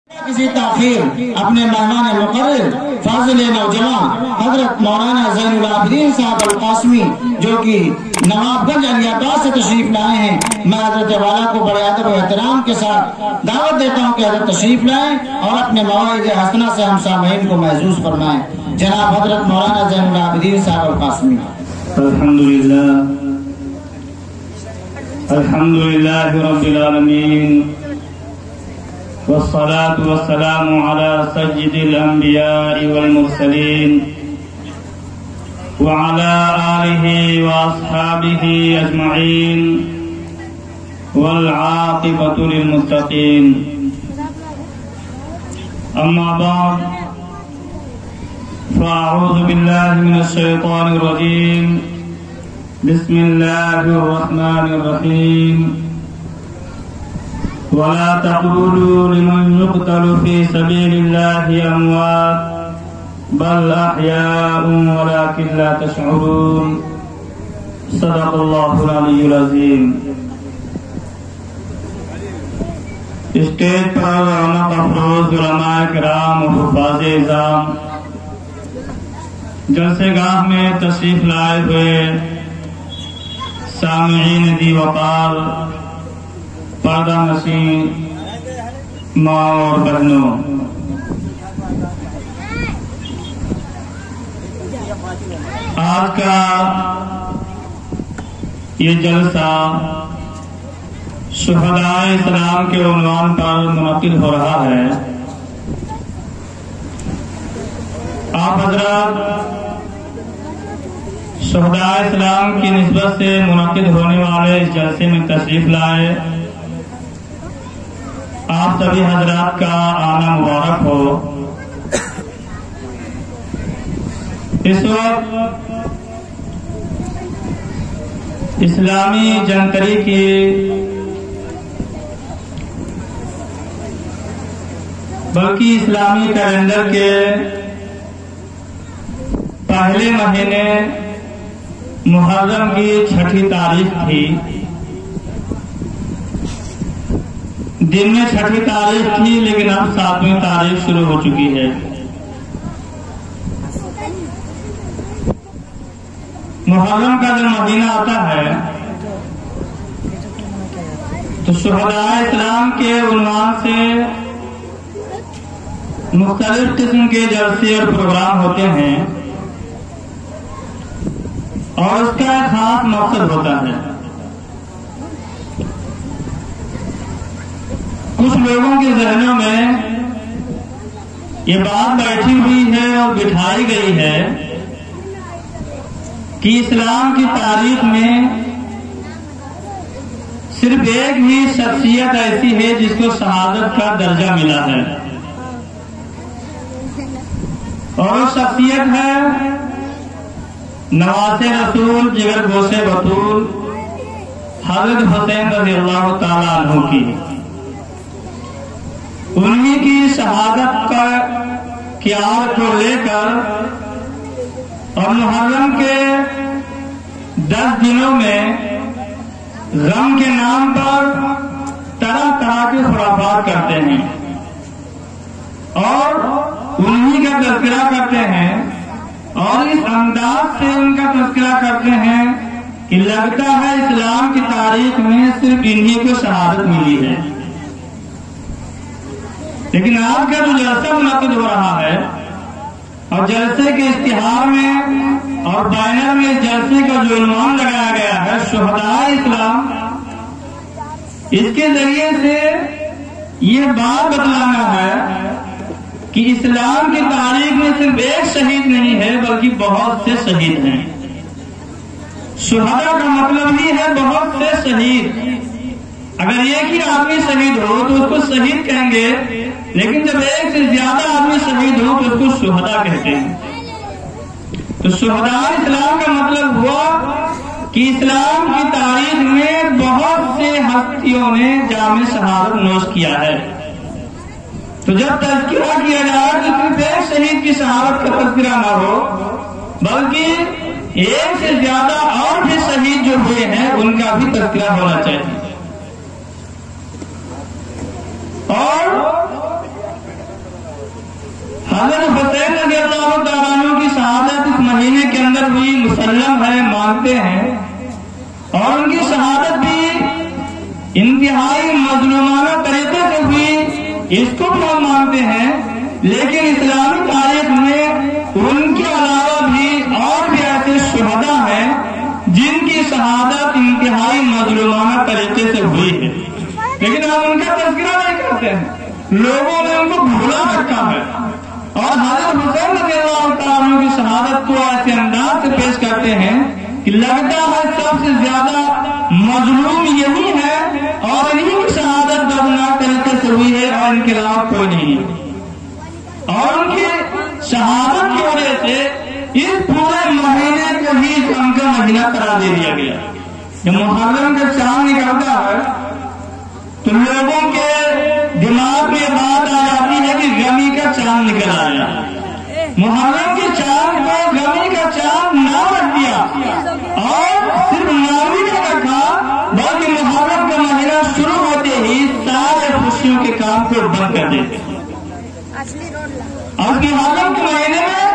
کسی تاخیر اپنے مہمان مقرر فاضل نوجوان حضرت مولانا زین العابدین صاحب القاسمی جو کہ نواب گنج علی آباد سے تشریف لائے ہیں، میں حضرت والا کو بڑے ادب و احترام کے ساتھ دعوت دیتا ہوں کہ حضرت تشریف لائیں اور اپنے مواعظ حسنہ سے ہم سامعین کو محظوظ فرمائیں۔ جناب حضرت مولانا زین العابدین صاحب القاسمی۔ الحمدللہ رب العالمین والصلاة والسلام على سيد الأنبياء والمرسلين وعلى آله وأصحابه أجمعين والعاقبة للمتقين، أما بعد فأعوذ بالله من الشيطان الرجيم، بسم الله الرحمن الرحيم، ولا تقولوا لمن يقتل في سبيل الله أموات بل أحياء ولكن لا تشعرون، صدق الله العلي العظيم۔ اسٹیج پر رونق افروز علماء کرام و حفاظ اعظام، جلسے گاہ میں تشریف لائے ہوئے سامعین دی وقار، پردہ نشین ماں اور بہنوں، آج کا یہ جلسہ شہداء اسلام کے عنوان پر منعقد ہو رہا ہے۔ آپ حضرات شہداء اسلام کی نسبت سے منعقد ہونے والے اس جلسے میں تشریف لائے، آپ سبھی حضرات کا آنا مبارک ہو۔ اس وقت اسلامی جنتری کی بلکہ اسلامی کیلنڈر کے پہلے مہینے محرم کی 6ٹھی تاریخ تھی، دن میں 6ٹھی تاریخ تھی لیکن اب 7ویں تاریخ شروع ہو چکی ہے۔ محرم کا جب مہینہ آتا ہے تو شہداء اسلام کے عنوان سے مختلف قسم کے جلسے اور پروگرام ہوتے ہیں اور اس کا خاص مقصد ہوتا ہے۔ کچھ لوگوں کے ذہنوں میں یہ بات بیٹھی ہوئی ہے اور بٹھائی گئی ہے کہ اسلام کی تاریخ میں صرف ایک ہی شخصیت ایسی ہے جس کو شہادت کا درجہ ملا ہے، اور وہ شخصیت ہے نواز رسول جگر گوشے بطول حضرت حسین رضی اللہ تعالیٰ عنہ کی۔ انہی کی شہادت کی آڑ کو لے کر اور محرم کے 10 دنوں میں غم کے نام پر طرح طرح کے خرافات کرتے ہیں اور انہی کا تذکرہ کرتے ہیں اور اس انداز سے ان کا تذکرہ کرتے ہیں کہ لگتا ہے اسلام کی تاریخ میں صرف انہی کو شہادت ملی ہے۔ لیکن آج کا جو جلسہ منعقد ہو رہا ہے اور جلسے کے اشتہار میں اور بینر میں اس جلسے کا جو عنوان لگایا گیا ہے شہداء اسلام، اس کے ذریعے سے یہ بات بتلانا ہے کہ اسلام کی تاریخ میں صرف ایک شہید نہیں ہے بلکہ بہت سے شہید ہیں۔ شہداء کا مطلب ہی ہے بہت سے شہید۔ اگر ایک ہی آدمی شہید ہو تو اس کو شہید کہیں گے، لیکن جب ایک سے زیادہ آدمی شہید ہو تو اس کو شہداء کہتے ہیں۔ تو شہداء اسلام کا مطلب ہوا کہ اسلام کی تاریخ میں بہت سے ہستیوں نے جام شہادت نوش کیا ہے۔ تو جب تذکرہ کیا جائے تو صرف ایک شہید کی شہادت کا تذکرہ نہ ہو بلکہ ایک سے زیادہ اور بھی شہید جو ہوئے ہیں ان کا بھی تذکرہ ہونا چاہیے۔ اور حضرت حسین رضی اللہ تعالیٰ عنہ کی شہادت اس مہینے کے اندر ہوئی، مسلم ہے، مانتے ہیں، اور ان کی شہادت بھی انتہائی مظلومانہ طریقے سے ہوئی، اس کو بھی ہم مانتے ہیں، لیکن اسلامی تاریخ میں ان کے علاوہ بھی اور بھی ایسے شہداء ہیں جن کی شہادت انتہائی مظلومانہ طریقے سے ہوئی ہے، لیکن ہم ان کا تذکرہ نہیں کرتے ہیں، لوگوں نے ان کو بھولا رکھا ہے، اور حضرت حسین رضی اللہ تعالیٰ عنہ کی شہادت کو ایسے انداز سے پیش کرتے ہیں کہ لگتا ہے سب سے زیادہ مظلوم یہی ہے، اور انہی کی شہادت دردناک طریقے سے ہوئی ہے، اور ان کے علاوہ کوئی نہیں ہے، اور ان کی شہادت کی وجہ سے اس پورے مہینے کو ہی غم کا مہینہ قرار دے دیا گیا۔ جب محرم کا چاند نکلتا ہے تو لوگوں کے دماغ میں بات آ جاتی ہے کہ غمی کا چاند نکل آیا، محرم کے چاند کو غمی کا چاند نہ رکھ دیا، اور صرف نامی کا رکھا، بلکہ محرم کا مہینہ شروع ہوتے ہی سارے خوشیوں کے کام کو بند کر دیتے، اور محرم کے مہینے میں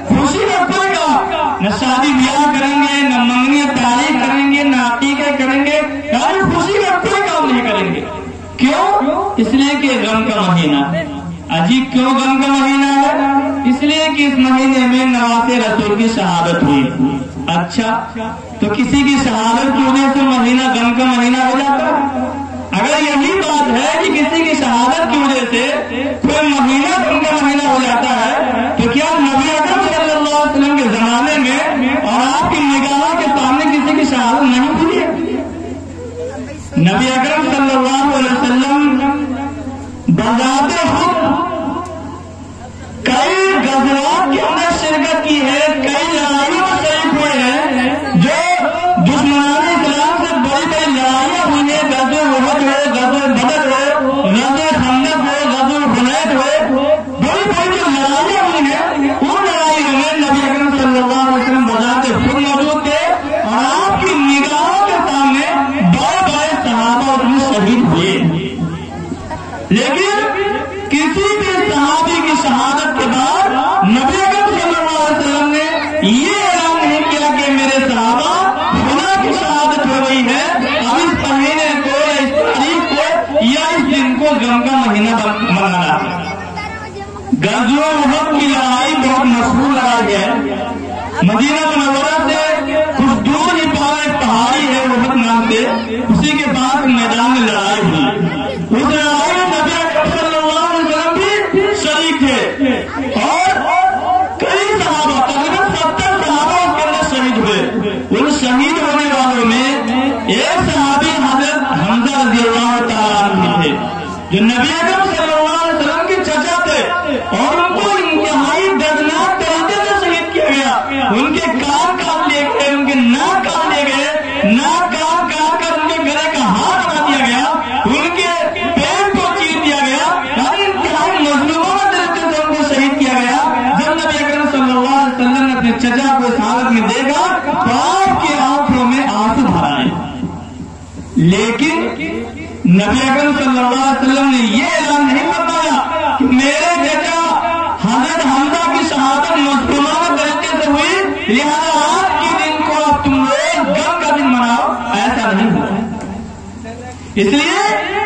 خوشی کا کوئی کام نہ، شادی بیاہ کریں گے، نہ منگنی تاریخ کریں گے، نہ عقیقے کریں گے، یعنی خوشی کا کوئی کام نہیں کریں گے۔ کیوں؟ اس لیے کہ غم کا مہینہ ہے۔ عجیب کیوں غم کا مہینہ ہے؟ اس لیے کہ اس مہینے میں نواسے رسول کی شہادت ہوئی۔ اچھا، تو کسی کی شہادت کی وجہ سے مہینہ غم کا مہینہ ہو جاتا ہے؟ اگر یہی بات ہے کہ کسی کی شہادت کی وجہ سے کوئی مہینہ غم کا مہینہ ہو جاتا ہے، تو کیا نبی اکرم صلی اللہ علیہ وسلم کے زمانے میں اور آپ کی نگاہوں کے سامنے کسی کی شہادت نہیں ہوئی ہے؟ نبی اکرم صلی اللہ علیہ وسلم بذات خود کئی غزوات کے اندر شرکت کی ہے، کئی لڑائیوں میں شریک ہوئے ہیں، جو دشمنان اسلام سے بڑی بڑی لڑائیاں ہوئی ہیں، غزوہ احد ہو، غزوہ بدر ہو، غزوہ خندق ہو، غزوہ حنین ہو، بڑی بڑی جو لڑائیاں ہوئی ہیں، ان لڑائیوں میں نبی اکرم صلی اللہ علیہ وسلم بذات خود موجود تھے، اور آپ کی نگاہوں کے سامنے بڑے بڑے صحابہ اس میں شہید ہوئے، لیکن کسی بھی صحابی کی شہادت کے بعد نبی اکرم صلی اللہ علیہ وسلم نے یہ اعلان نہیں کیا کہ میرے صحابہ فلاں کی شہادت ہو گئی ہے، اب اس مہینے کو یا اس تاریخ کو یا اس دن کو غم کا مہینہ منانا ہے۔ غزوہ احد کی لڑائی بہت مشہور لڑائی ہے، مدینہ منورہ سے کچھ دور ہی پہاڑی ہے احد نام سے، اسی کے بعد میدان میں لڑائی ہوئی، اس لڑائی میں نبی اکرم صلی اللہ علیہ وسلم بھی شریک تھے، اور کئی صحابہ تقریباً 70 صحابہ اس کے اندر شہید ہوئے۔ ان شہید ہونے والوں میں ایک صحابی حضرت حمزہ رضی اللہ تعالیٰ عنہ تھے، جو نبی اکرم صلی اللہ علیہ وسلم کے چچا تھے، اور ان کو انتہائی دردناک طریقے سے شہید کیا گیا، ان کے کان کاٹ لیے گئے، ان کے ناک کاٹ لیے گئے، ناک کاٹ کاٹ کر ان کے گلے کا ہار بنا دیا گیا، ان کے پیٹ کو چیر دیا گیا، یعنی انتہائی مظلومانہ طریقے سے ان کو شہید کیا گیا۔ جب نبی اکرم صلی اللہ علیہ وسلم نے اپنے چچا کو اس حالت میں دیکھا تو آپ کی آنکھوں میں آنسو بھر آئے، لیکن نبی اکرم صلی اللہ علیہ وسلم نے یہ اعلان نہیں فرمایا کہ میرے چچا حضرت حمزہ کی شہادت مظلومانہ طریقے سے ہوئی، لہذا آج کے دن کو اب تم لوگ غم کا دن مناؤ، ایسا نہیں ہوا۔ اس لیے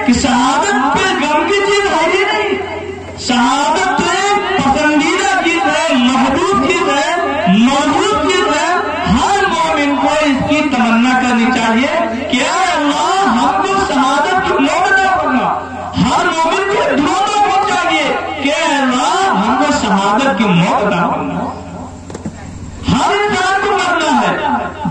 کہ شہادت پہ غم کی چیز ہے ہی نہیں، شہادت تو ایک پسندیدہ چیز ہے، محبوب چیز ہے، موجود چیز ہے، ہر مومن کو اس کی تمنا کرنی چاہیے کہ اے اللہ ہم کو شہادت کی موت عطا فرما، ہر مومن کو دعا کرنا چاہیے کہ اے اللہ ہم کو شہادت کی موت عطا فرما۔ ہر انسان کو مرنا ہے،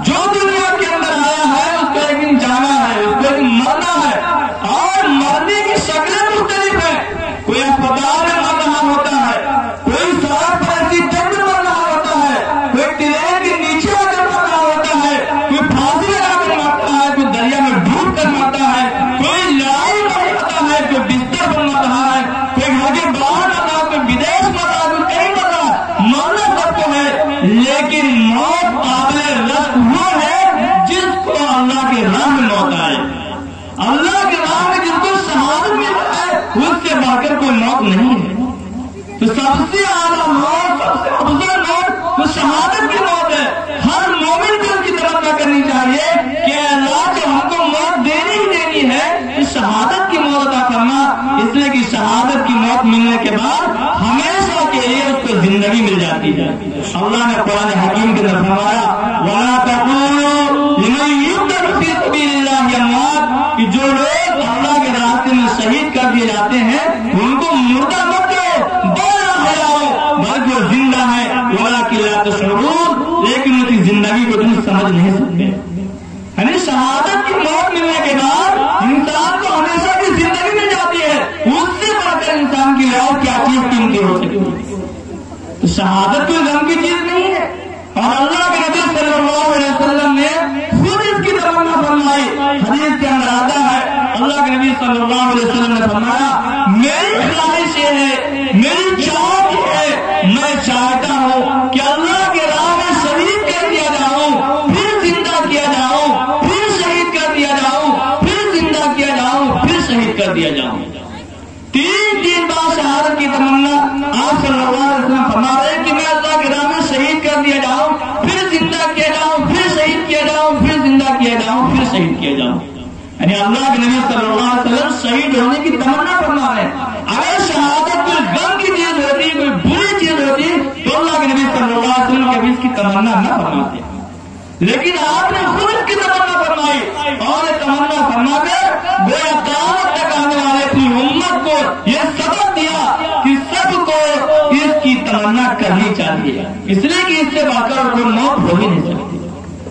جو دنیا کے اندر آیا ہے اس کو ایک دن جانا ہے، اس کو ایک دن مرنا ہے، اور مرنے کی شکلیں مختلف ہیں، کوئی اسپتال میں مر رہا ہوتا ہے، کوئی سڑک پر ایسی جنگ میں مر رہا ہوتا ہے، کوئی ٹرین کے نیچے آ کر مر رہا ہوتا ہے، کوئی پھانسی لگا کر مرتا ہے، کوئی دریا میں ڈوب کر مرتا ہے، کوئی لڑائی میں مرتا ہے، کوئی بستر پر مر رہا ہے، کوئی گھر کے باہر مر رہا ہے، کوئی بدیش مر رہا ہے، کوئی کہیں مر رہا ہے، مرنا سب تو سب سے اعلیٰ موت، سب سے افضل موت تو شہادت کی موت ہے۔ ہر مومن کو اس کی تمنا کرنی چاہیے کہ اللہ جب ہم کو موت دینی ہی دینی ہے تو شہادت کی موت عطا کرنا، اس لیے کہ شہادت کی موت ملنے کے بعد ہمیشہ کے لیے اس کو زندگی مل جاتی ہے۔ اللہ نے قرآن حکیم کے اندر فرمایا وَلَا تَقُولُوا لِمَن يُقْتَلُ فِي سَبِيلِ اللَّهِ أَمْوَاتٌ، کہ جو لوگ اللہ کے راستے میں شہید کر دیے جاتے ہیں ان کو مردہ مت کہو بلکہ وہ زندہ ہے، وَلَٰكِن لَا تَشْعُرُونَ، لیکن ان کی زندگی کو تم سمجھ نہیں سکتے۔ یعنی شہادت کی موت ملنے کے بعد انسان کو ہمیشہ کی زندگی مل جاتی ہے، اس سے بڑھ کر انسان کی اور کیا چیز قیمتی ہو سکتی ہے؟ تو شہادت کوئی غم کی چیز نہیں ہے، اور اللہ کے نبی صلی اللہ علیہ وسلم نے خود اس کی تمنا فرمائی۔ حدیث کے اندر آتا ہے اللہ کے نبی صلی اللہ علیہ وسلم نے فرمایا میری خواہش یہ ہے، میری چاہت یہ ہے، میں چاہتا ہوں کہ اللہ کے راہ میں شہید کر دیا جاؤں، پھر زندہ کیا جاؤں، پھر شہید کر دیا جاؤں، پھر زندہ کیا جاؤں، پھر شہید کر دیا جاؤں۔ تین بار شہادت کی تمنا آپ صلی اللہ علیہ وسلم فرما رہے ہیں کہ میں اللہ کے راہ میں شہید کر دیا جاؤں، پھر زندہ کیا جاؤں، پھر شہید کیا جاؤں، پھر زندہ کیا جاؤں، پھر شہید کیا جاؤں۔ یعنی اللہ کے نبی صلی اللہ علیہ وسلم شہید ہونے کی تمنا فرما رہے ہیں۔ اگر شہادت کوئی غم کی چیز ہوتی، کوئی بری چیز ہوتی تو اللہ کے نبی صلی اللہ علیہ وسلم کبھی اس کی تمنا نہ فرماتے، لیکن آپ نے خود اس کی تمنا فرمائی، اور یہ تمنا فرما کر گویا قیامت تک آنے والے اپنی امت کو یہ سبق دیا کہ سب کو اس کی تمنا کرنی چاہیے، اس لیے کہ اس سے بڑھ کر کوئی موت ہو ہی نہیں سکتی۔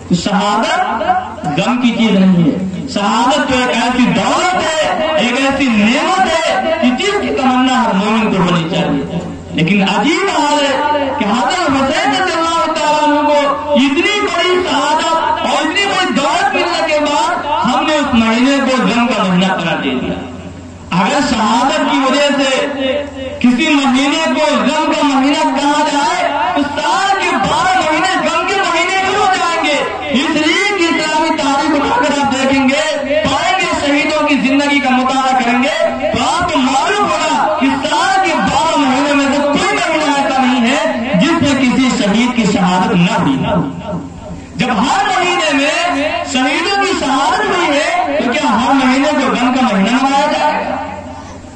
تو شہادت غم کی چیز نہیں ہے، شہادت تو ایک ایسی دولت ہے، ایک ایسی نعمت ہے کہ جس کی تمنا ہر مومن کو ہونی چاہیے۔ لیکن عجیب حال ہے کہ حضرت حسین رضی اللہ تعالیٰ عنہ کو اتنی بڑی شہادت اور اتنی بڑی دولت ملنے کے بعد ہم نے اس مہینے کو غم کا مہینہ قرار دے دیا۔ اگر شہادت کی وجہ سے کسی مہینے کو غم کا مہینہ کہا جائے تو سال کے 12 مہینے غم کے مہینے کیوں ہو جائیں گے؟ اس لیے کہ اسلامی تاریخ اٹھا کر آپ دیکھیں گے، پائیں گے شہیدوں کی زندگی کا مطالعہ کریں گے تو آپ کو معلوم ہوگا کہ سال کے 12 مہینے میں سے کوئی مہینہ ایسا نہیں ہے جس میں کسی شہید کی شہادت نہ ہوئی۔ جب ہر مہینے میں شہیدوں کی شہادت ہوئی ہے تو کیا ہر مہینے کو غم کا مہینہ منایا جائے گا؟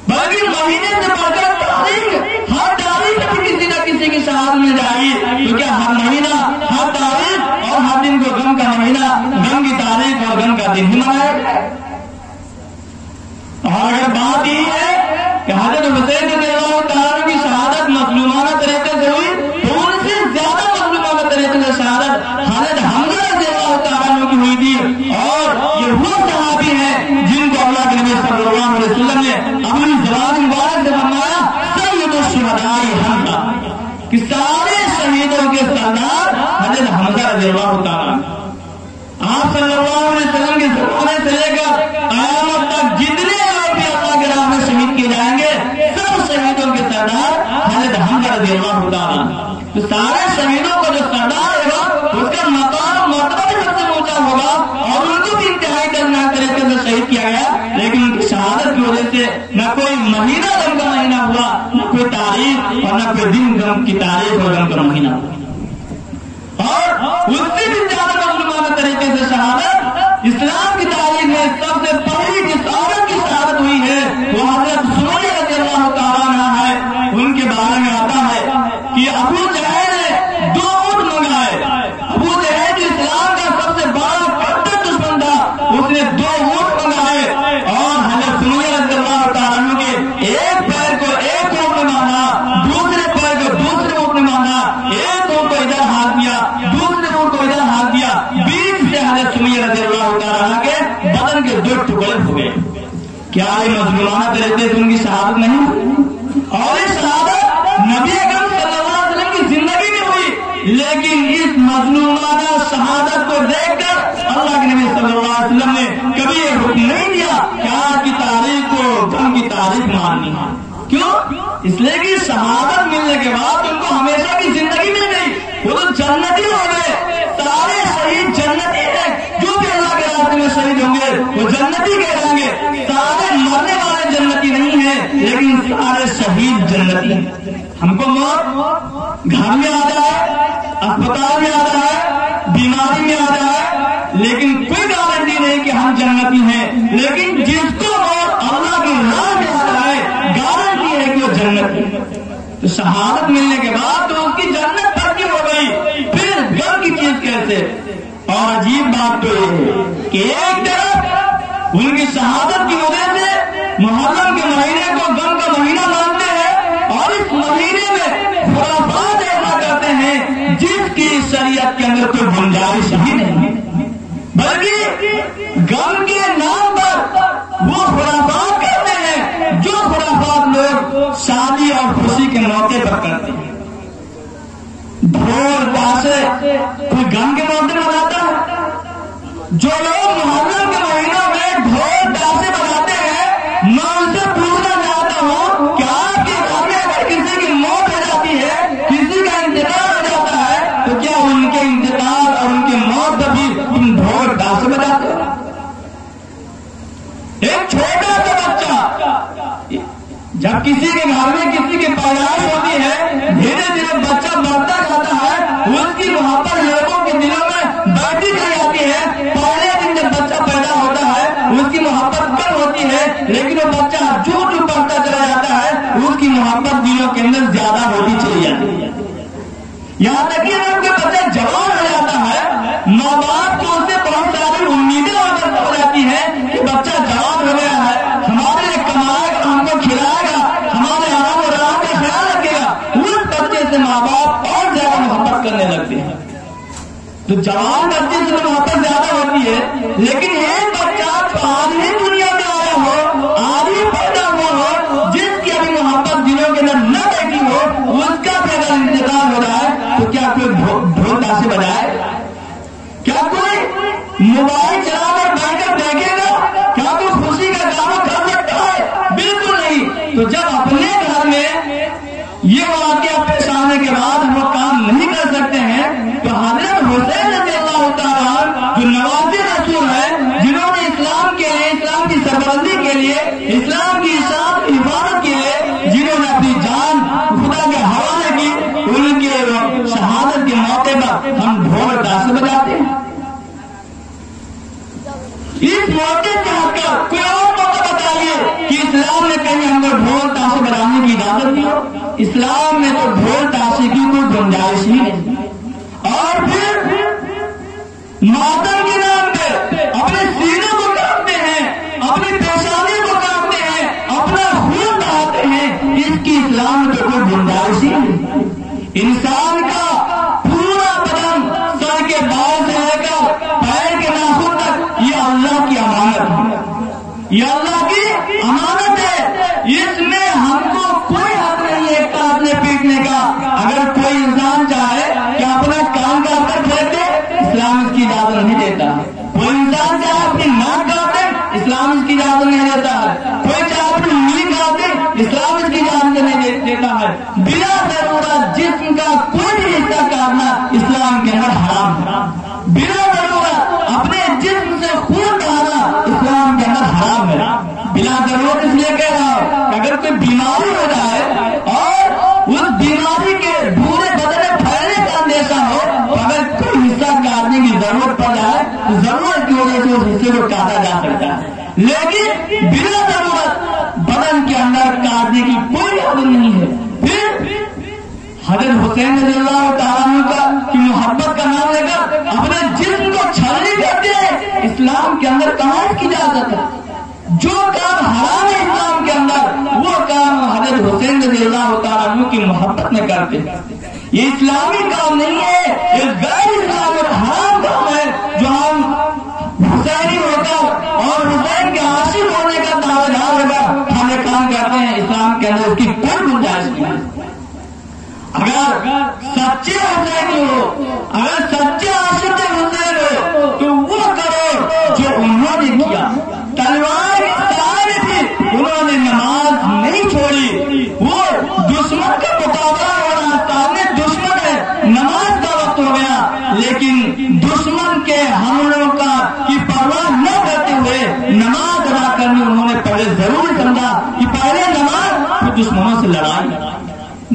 بلکہ مہینے سے بڑھ کر تاریخ، ہر تاریخ میں کسی نہ کسی کی شہادت میں جائے گی تو کیا ہر مہینہ، ہر تاریخ اور ہر دن کو غم کا مہینہ، غم کی تاریخ اور غم کا دن ہی منایا جائے؟ اور اگر بات یہ ہے کہ حضرت حسین رضی اللہ تعالیٰ کی شہادت مظلومانہ طریقے سے ہوئی تو ان سے زیادہ مظلومانہ طریقے سے شہادت حضرت حمزہ رضی اللہ تعالیٰ کی ہوئی تھی، اور یہ وہ صحابی ہیں جن کو اللہ کے نبی صلی اللہ علیہ وسلم نے اپنی زبان مبارک سے فرمایا سید الشہداء حمزہ، کہ سارے شہیدوں کے سردار حضرت حمزہ رضی اللہ تعالیٰ۔ آپ صلی اللہ علیہ وسلم کے زمانے سے لے کر قیامت تک جتنے لوگ بھی اللہ کے راہ میں شہید کیے جائیں گے سب شہیدوں کے سردار حضرت حمزہ رضی اللہ تعالیٰ۔ تو سارے شہیدوں کا جو سردار ہوگا اس کا مقام مرتبہ سب سے اونچا ہوگا، اور ان کو بھی انتہائی درجناک طریقے سے شہید کیا گیا، لیکن ان کی شہادت کی وجہ سے نہ کوئی مہینہ غم کا مہینہ ہوا، نہ کوئی تاریخ اور نہ کوئی دن غم کی تاریخ اور غم کا مہینہ ہوا۔ اور اس سے بھی زیادہ مظلومانہ طریقے سے شہادت اسلام کی تاریخ میں سب سے پہلی جس عورت کی شہادت ہوئی ہے وہ حضرت سمیہ رضی اللہ تعالیٰ عنہا ہے۔ ان کے بارے میں آتا ہے کہ ابو جہل نے 2 اونٹ منگائے۔ ابو جہل جو اسلام کا سب سے بڑا کٹر دشمن تھا، اس نے 2 اونٹ منگائے، اور حضرت سمیہ رضی اللہ تعالیٰ عنہ کے ایک پیر کو ایک اونٹ میں باندھا، دوسرے پیر کو دوسرے اونٹ میں باندھا، ایک اونٹ کو ادھر ہاتھ دیا، دوسرے اونٹ کو ادھر ہاتھ دیا، بیچ سے حضرت سمیہ رضی اللہ تعالیٰ کے بدن کے 2 ٹکڑے ہو گئے۔ کیا یہ مظلومانہ طریقے سے ان کی شہادت نہیں؟ اور یہ شہادت نبی اکرم صلی اللہ علیہ وسلم کی زندگی میں ہوئی، لیکن اس مظلومانہ شہادت کو دیکھ کر اللہ کے نبی صلی اللہ علیہ وسلم نے کبھی یہ حکم نہیں دیا کہ آج کی تاریخ کو غم کی تاریخ ماننی ہے۔ کیوں؟ اس لیے کہ شہادت ملنے کے بعد ان کو ہمیشہ کی زندگی مل گئی، وہ تو جنتی ہو گئے۔ سارے شہید جنتی ہیں، جو بھی اللہ کے راستے میں شہید ہوں گے وہ جنتی کہلائیں گے۔ سارے مرنے والے جنتی نہیں ہیں، لیکن سارے شہید جنتی جنتی ہے. ہم کو موت گھر میں آ جائے, اسپتال میں آ جائے, بیماری میں آ جائے, لیکن کوئی گارنٹی نہیں کہ ہم جنتی ہیں. لیکن جس کو موت اللہ کی راہ میں آ جائے گارنٹی ہے کہ وہ جنتی ہے. تو شہادت ملنے کے بعد تو اس کی جنت پکی ہو گئی. پھر غم کی چیز کیسے؟ اور عجیب بات تو یہ کہ ایک طرف ان کی شہادت کی وجہ سے محرم کے مہینے کو غم کا مہینہ مانتے ہیں, اور اس مہینے میں خرافات ایسا کرتے ہیں جس کی شریعت کے اندر کوئی گنجائش ہی نہیں, بلکہ غم کے نام پر وہ خرافات کرتے ہیں جو خرافات لوگ شادی اور خوشی کے موقع پر کرتے ہیں. ڈھول تاشے کوئی غم کے موقع مناتا ہے؟ جو لوگ محرم کے مہینوں میں ڈھول تاشے بجاتے ہیں, میں ان سے پوچھنا چاہتا ہوں کہ آپ کے گھر میں اگر کسی کی موت ہو جاتی ہے, کسی کا انتقال ہو جاتا ہے, تو کیا ان کے انتقال اور ان کی موت پر بھی تم ڈھول تاشے بجاتے ہو؟ ایک چھوٹا سا بچہ جب کسی کے گھر میں کسی کی پیدائش ہوتی ہے, دھیرے دھیرے بچہ بڑھتا جاتا ہے, اس کی محبت لوگوں کے دلوں میں بڑھتی چلی جاتی ہے. پہلے دن جب بچہ پیدا ہوتا ہے اس کی محبت کم ہوتی ہے, لیکن وہ بچہ جو بڑھتا چلا جاتا ہے اس کی محبت دلوں کے اندر زیادہ ہوتی چلی جاتی ہے. یہاں تک کہ جب بچہ جوان ہو جاتا ہے, ماں باپ کو اس سے بہت ساری امیدیں ہو جاتی ہیں کہ بچہ جوان ہو گیا ہے, ہمارے لیے کمائے گا, ہم کو کھلائے گا, ہمارے آرام و راحت کا خیال رکھے گا. اس بچے سے ماں باپ اور زیادہ محبت کرنے لگتے ہیں. تو جوان بچے سے تو محبت زیادہ ہوتی ہے, لیکن ایک بچہ آج ہی دنیا میں آیا ہو, آج ہی پیدا ہوا ہو, جس کی ابھی محبت دلوں کے اندر نہ بیٹھی ہو, اس کا بھی اگر انتقال ہو رہا ہے تو کیا کوئی ڈھول تاشے بجائے؟ کیا کوئی موبائل چلا کر بیٹھ کر دیکھے گا؟ کیا کوئی خوشی کا کام کر سکتا ہے؟ بالکل نہیں. تو جب اپنے گھر میں یہ واقعہ پیش آنے کے بعد ہم کام نہیں کر سکتے ہیں, تو حضرت حسین رضی اللہ تعالیٰ جو نوازِ رسول ہیں, جنہوں نے اسلام کے لیے, اسلام کی سربلندی کے لیے, اسلام کی اشاعت کی حفاظت کے لیے جنہوں نے اپنی جان خدا کے حوالے کی, ان کے شہادت کے موقع پر ہم ڈھول تاشے بجاتے ہیں. اس موقع کے ہٹ کر کوئی اور موقع بتائیے کہ اسلام نے کہیں ہم کو ڈھول تاشے بجانے کی اجازت دی ہو. اسلام میں تو ڈھول تاشے کی کوئی گنجائش ہی نہیں. اور پھر ماتم کے نام پہ اپنے سینے کو کاٹتے ہیں, اپنی پیشانی کو کاٹتے ہیں, اپنا خون بہاتے ہیں. اس کی اسلام میں تو کوئی گنجائش ہی نہیں. انسان کا پورا بدن سر کے بال سے لے کر پیر کے ناخن تک یہ اللہ کی امانت ہے, یہ اللہ کی امانت ہے. اس میں ہم کو کوئی حق نہیں ہے کاٹنے پیٹنے کا. اگر کوئی انسان چاہے کہ اپنا کام کر کر پھینک دے, اسلام اس کی اجازت نہیں دیتا. کوئی انسان چاہے اپنی ناک کاٹے, اسلام اس کی اجازت نہیں دیتا ہے. کوئی چاہے اپنی انگلی کاٹے, اسلام اس کی اجازت نہیں دیتا ہے. بلا ضرورت جسم کا کوئی بھی حصہ کاٹنا اسلام کے اندر حرام ہے. بلا ضرورت اپنے جسم سے خون بہانا اسلام کے اندر حرام ہے. بلا ضرورت اس لیے کہہ رہا ہوں کہ اگر کوئی بیماری ہو جائے اور اس بیماری کے پورے بدن میں پھیلنے کا اندیشہ ہو, تو اگر کوئی حصہ کاٹنے کی ضرورت پڑ جائے تو ضرورت کی وجہ سے اس حصے کو کاٹا جا سکتا ہے. لیکن بلا ضرورت بدن کے اندر کاٹنے کی کوئی حد نہیں ہے. پھر حضرت حسین رضی اللہ تعالیٰ عنہ کی محبت کا نام لے کر اپنے جسم کو چھلنی کرتے ہیں. اسلام کے اندر کہاں کی اجازت ہے؟ جو کام حرام ہے اسلام کے اندر, وہ کام حضرت حسین رضی اللہ تعالیٰ عنہ کی محبت میں کرتے. یہ اسلامی کام نہیں ہے, یہ غیر اسلامی اور حرام کام ہے. جو ہم حسینی ہو کر اور حسین کے عاشق ہونے کا دعویدار ہو کر ہم یہ کام کرتے ہیں, اسلام کے اندر اس کی کوئی گنجائش نہیں ہے. اگر سچے حسینی ہو, اگر سچے عاشق حسین ہو, تو وہ کرو جو انہوں نے کیا. تلوار کی سائے تھی, انہوں نے نماز نہیں چھوڑی. وہ دشمن کا مقابلہ ہو رہا, سامنے دشمن ہے, نماز کا وقت ہو گیا, لیکن دشمن کے حملوں کی پرواہ نہ کرتے ہوئے نماز ادا کرنی انہوں نے پہلے ضرور سمجھا کہ پہلے نماز پھر دشمنوں سے لڑائی.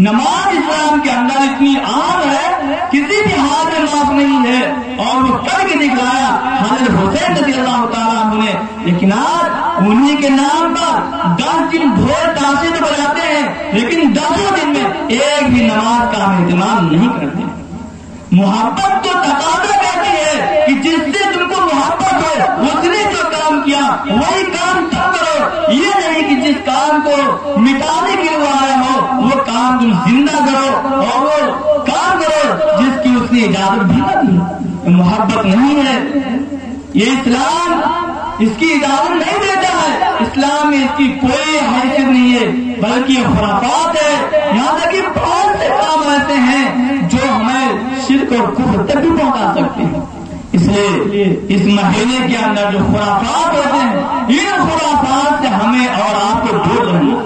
نماز اسلام کے اندر اتنی عام ہے، کسی بھی حال میں معاف نہیں ہے، اور وہ کر کے دکھلایا حضرت حسین رضی اللہ تعالیٰ عنہ نے۔ لیکن آج انہی کے نام پر 10 دن ڈھول تاشے تو بجاتے ہیں، لیکن 10 دن میں ایک بھی نماز کا اہتمام نہیں کرتے۔ محبت تو تقاضا کہتی ہے کہ جس سے تم کو محبت ہو اس نے جو کام کیا وہی کام تم کرو، یہ نہیں کہ جس کام کو مٹانے کے لیے آیا ہو وہ کام تم زندہ کرو اور وہ کام کرو جس کی اس نے اجازت بھی نہ دی۔ محبت نہیں ہے، یہ اسلام اس کی اجازت نہیں دیتا ہے، اسلام میں اس کی کوئی حیثیت نہیں ہے، بلکہ یہ خرافات ہے۔ یہاں تک کہ بہت سے کام ایسے ہیں جو ہمیں شرک اور کفر تک بھی پہنچا سکتے ہیں۔ اس لیے اس مہینے کے اندر جو خرافات ہوتے ہیں ان خرافات سے ہمیں اور آپ کو دور رہنا۔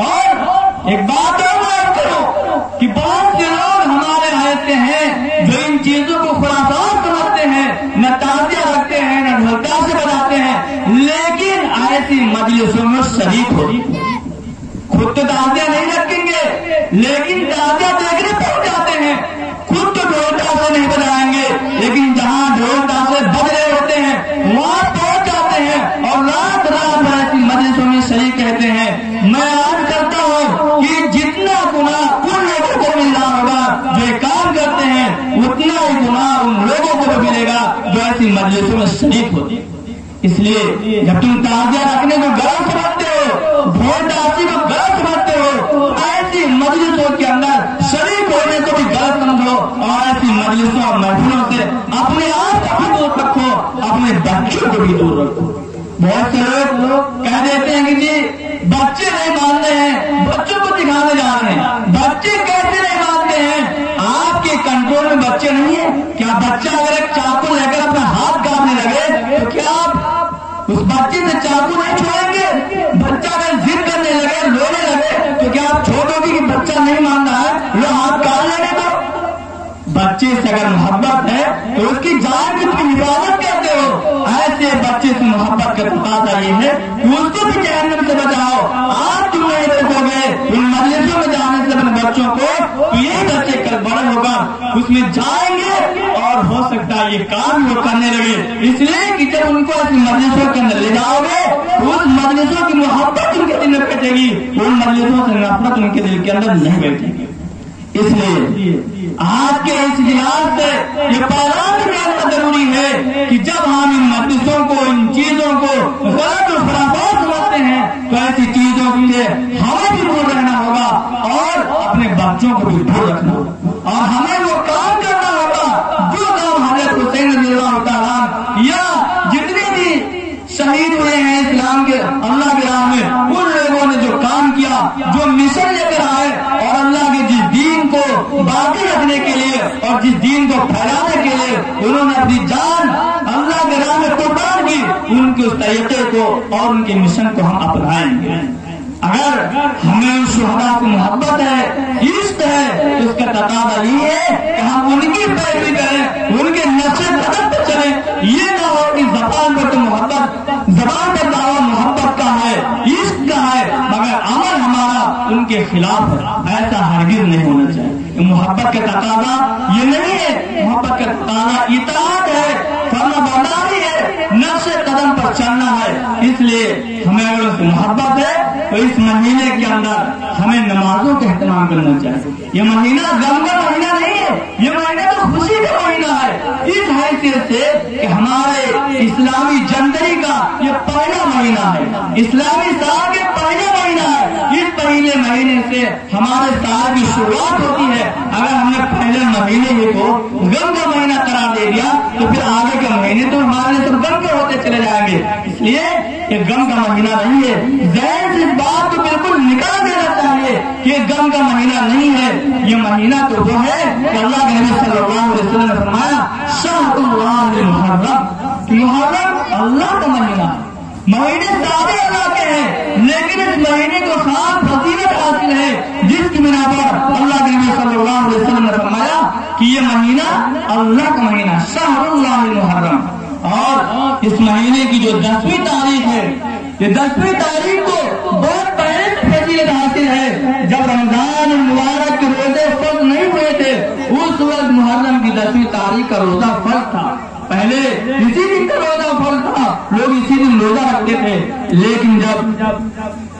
اور ایک بات اور بات کرو کہ بہت سے لوگ ہمارے ایسے ہیں جو ان چیزوں کو خرافات سمجھتے ہیں، نہ تازیہ رکھتے ہیں نہ ڈھولتا سے بجاتے ہیں، لیکن ایسی مجلسوں میں شریک ہو، خود تو تازیہ نہیں رکھیں گے لیکن تازیہ دیکھنے پہنچ جاتے ہیں، خود تو ڈھولتا سے نہیں بجائیں گے لیکن جہاں ڈھولتا سے بج رہے ہوتے ہیں وہاں پہنچ جاتے ہیں اور رات رات ایسی مجلسوں میں شریک کہتے ہیں۔ میں عرض کرتا ہوں کہ جتنا گناہ ان لوگوں کو مل رہا ہوگا جو کام کرتے ہیں اتنا ہی گناہ ان لوگوں کو بھی ملے گا جو ایسی مجلسوں میں شریک ہوتے ہیں۔ اس لیے جب تم تازیہ رکھنے کو غلط سمجھتے ہو، ڈھول تازی کو غلط سمجھتے ہو، ایسی مجلسوں کے اندر شریک ہونے کو بھی غلط سمجھو اور ایسی مجلسوں اور محفلوں سے اپنے آپ کو بھی دور رکھو، اپنے بچوں کو بھی دور رکھو۔ بہت سے لوگ کہہ دیتے ہیں کہ جی بچے نہیں مانتے ہیں، بچوں کو دکھانے جا رہے ہیں۔ بچے کیسے نہیں مانتے ہیں؟ آپ کے کنٹرول میں بچے نہیں ہیں کیا؟ بچہ اگر ایک چاقو لے کر اپنا ہاتھ کاٹنے لگے تو کیا آپ اس بچے سے چاقو نہیں چھوڑیں گے؟ بچہ اگر ضد کرنے لگے، رونے لگے تو کیا آپ چھوڑو گے کہ بچہ نہیں مان رہا ہے لو ہاتھ کاٹ لیں گے؟ تو بچے سے اگر محبت ہے تو اس کی جان کی تم حفاظت کرتے ہو، ایسے بچے سے محبت کا تقاضا یہ ہے کہ اس کو بھی جہنم سے بچاؤ۔ آج تم نہیں روکو گے ان مجلسوں میں جانے سے اپنے بچوں کو تو یہ بچے کل بڑے ہوگا اس میں جائیں گے اور ہو سکتا ہے یہ کام وہ کرنے لگے۔ اس لیے کہ جب ان کو ایسی مجلسوں کے اندر لے جاؤ گے اس مجلسوں کی محبت ان کے دل میں بیٹھے گی، ان مجلسوں سے نفرت ان کے دل کے اندر نہیں بیٹھے گی۔ اس لیے آج کے اس اجلاس سے یہ پیغام کرنا ضروری ہے کہ جب ہم ان مجلسوں کو، ان چیزوں کو غلط اور خرافات سمجھتے ہیں تو ایسی چیزوں سے ہمیں بھی دور رہنا ہوگا اور اپنے بچوں کو بھی دور رکھنا ہوگا، اور ہمیں وہ کام کرنا ہوگا جو کام حضرت حسین رضی اللہ تعالیٰ یا جتنے بھی شہید ہوئے ہیں اسلام کے اللہ کے راہ میں ان لوگوں نے جو کام کیا، جو مشن لے کر آئے اور اللہ کے جس دین کو باقی رکھنے کے لیے اور جس دین کو پھیلانے کے لیے انہوں نے اپنی جان اللہ کے راہ میں قربان کی، ان کے اس طریقے کو اور ان کے مشن کو ہم اپنائیں گے۔ اگر ہمیں شہداء کی محبت ہے، عشق ہے، تو اس کا تقاضا یہ ہے کہ ہم ان کی پیروی کریں، ان کے نقش قدم پہ چلیں۔ یہ نہ ہو کہ زبان پر تو محبت، زبان پر دعویٰ محبت کا ہے، عشق کا ہے، مگر عمل ہمارا ان کے خلاف ہے۔ ایسا ہرگز نہیں ہونا چاہیے۔ محبت کا تقاضا یہ نہیں ہے، محبت کا تقاضا اطاعت ہے، فرما برداری ہے، نقش قدم پر چلنا ہے۔ اس لیے ہمیں اگر اس سے محبت ہے تو اس مہینے کے اندر ہمیں نمازوں کا اہتمام کرنا چاہیے۔ یہ مہینہ غم کا مہینہ نہیں ہے، یہ مہینہ تو خوشی کا مہینہ ہے، اس حیثیت سے کہ ہمارے اسلامی جنتری کا یہ پہلا مہینہ ہے، اسلامی سال کے پہلا مہینہ ہے۔ اس پہلے مہینے سے ہمارے سال کی شروعات ہوتی ہے۔ اگر ہم نے پہلے مہینے ہی کو غم کا مہینہ قرار دے دیا تو پھر آگے کے مہینے تو ہمارے لیے سب غم کے ہوتے چلے جائیں گے۔ اس لیے یہ غم کا مہینہ نہیں ہے، ذہن سے اس بات کو بالکل نکال دینا چاہیے کہ یہ غم کا مہینہ نہیں ہے۔ یہ مہینہ تو وہ ہے کہ اللہ کے نبی صلی اللہ علیہ وسلم نے فرمایا شہر اللہ المحرم، محرم اللہ کا مہینہ ہے۔ مہینے سارے اللہ کے ہیں لیکن اس مہینے کو خاص فضیلت حاصل ہے جس کی بنا پر اللہ کے نبی صلی اللہ علیہ وسلم نے فرمایا کہ یہ مہینہ اللہ کا مہینہ شہر اللہ المحرم۔ اور اس مہینے کی جو 10ویں تاریخ ہے، یہ 10ویں تاریخ کو بہت پہلے سے فضیلت حاصل ہے. جب رمضان المبارک کے روزے فرض نہیں ہوئے تھے اس وقت محرم کی 10ویں تاریخ کا روزہ فرض تھا. پہلے اسی دن کا روزہ فرض تھا, لوگ اسی دن روزہ رکھتے تھے. لیکن جب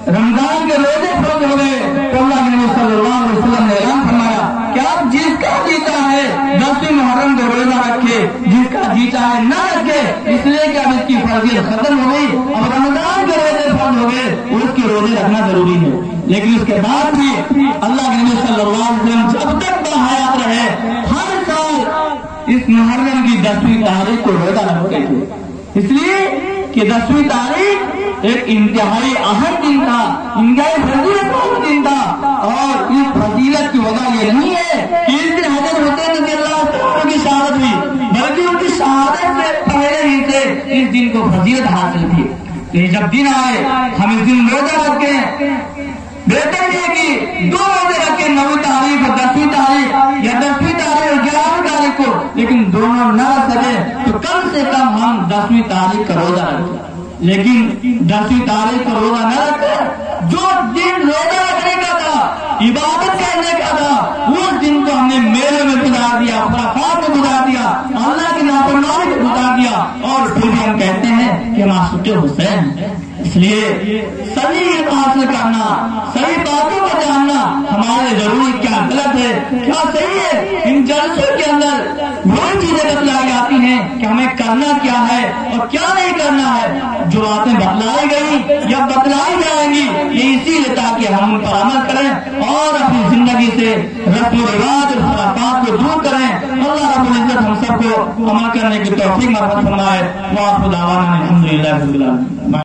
رمضان کے روزے فرض ہو گئے تو اللہ کے نبی صلی اللہ علیہ وسلم نے اعلان فرمایا کہ آپ جس کا جیتا ہے 10ویں محرم کو روزہ رکھے, جس کا جیتا ہے نہ رکھے, اس لیے کہ اب اس کی فرضیت ختم ہو گئی. اب رمضان کے روزے فرض ہو گئے, اس کے روزے رکھنا ضروری ہے. لیکن اس کے بعد بھی اللہ کے نبی صلی اللہ علیہ وسلم جب تک باحیات رہے ہر سال اس محرم کی 10ویں تاریخ کو روزہ رکھتے تھے. اس لیے کہ 10ویں تاریخ ایک انتہائی اہم دن تھا, انتہائی فضیلت والا دن تھا. اور اس فضیلت کی وجہ یہ نہیں ہے کہ اس دن حضرت حسین رضی اللہ عنہ کی شہادت ہوئی, بلکہ ان کی شہادت سے پہلے ہی سے اس دن کو فضیلت حاصل تھی. تو جب دن آئے ہم اس دن روزہ رکھیں, بہتر یہ کہ 2 روزے رکھیں, 9ویں تاریخ اور 10ویں تاریخ یا 10ویں تاریخ اور 11ویں تاریخ کو, لیکن دونوں نہ سکے تو کم سے کم ہم 10ویں تاریخ کا روزہ رکھیں. لیکن 10ویں تاریخ کو روزہ نہ رکھیں, جو دن روزہ رکھنے کا تھا, عبادت کرنے کا تھا, اس دن کو ہم نے میلے میں گزار دیا, خرافات میں گزار دیا, اللہ کی نافرمانی میں گزار دیا, اور پھر بھی ہم کہتے ہیں کہ ہم عاشق حسین. اس لیے صحیح حاصل کرنا, صحیح باتوں کو جاننا ہمارے ضروری, کیا غلط ہے کیا صحیح ہے. ان جلسوں کے اندر وہی چیزیں بتلائی جاتی ہیں کہ ہمیں کرنا کیا ہے اور کیا نہیں کرنا ہے. جو باتیں بتلائی گئی یا بتلائی جائیں گی یہ اسی لیے تاکہ ہم ان پر عمل کریں اور اپنی زندگی سے رسم و رواج اور خرافات کو دور کریں. اللہ رب العزت ہم سب کو عمل کرنے کی توفیق عطا فرمائے. وآخر دعوانا الحمدللہ رب العالمین.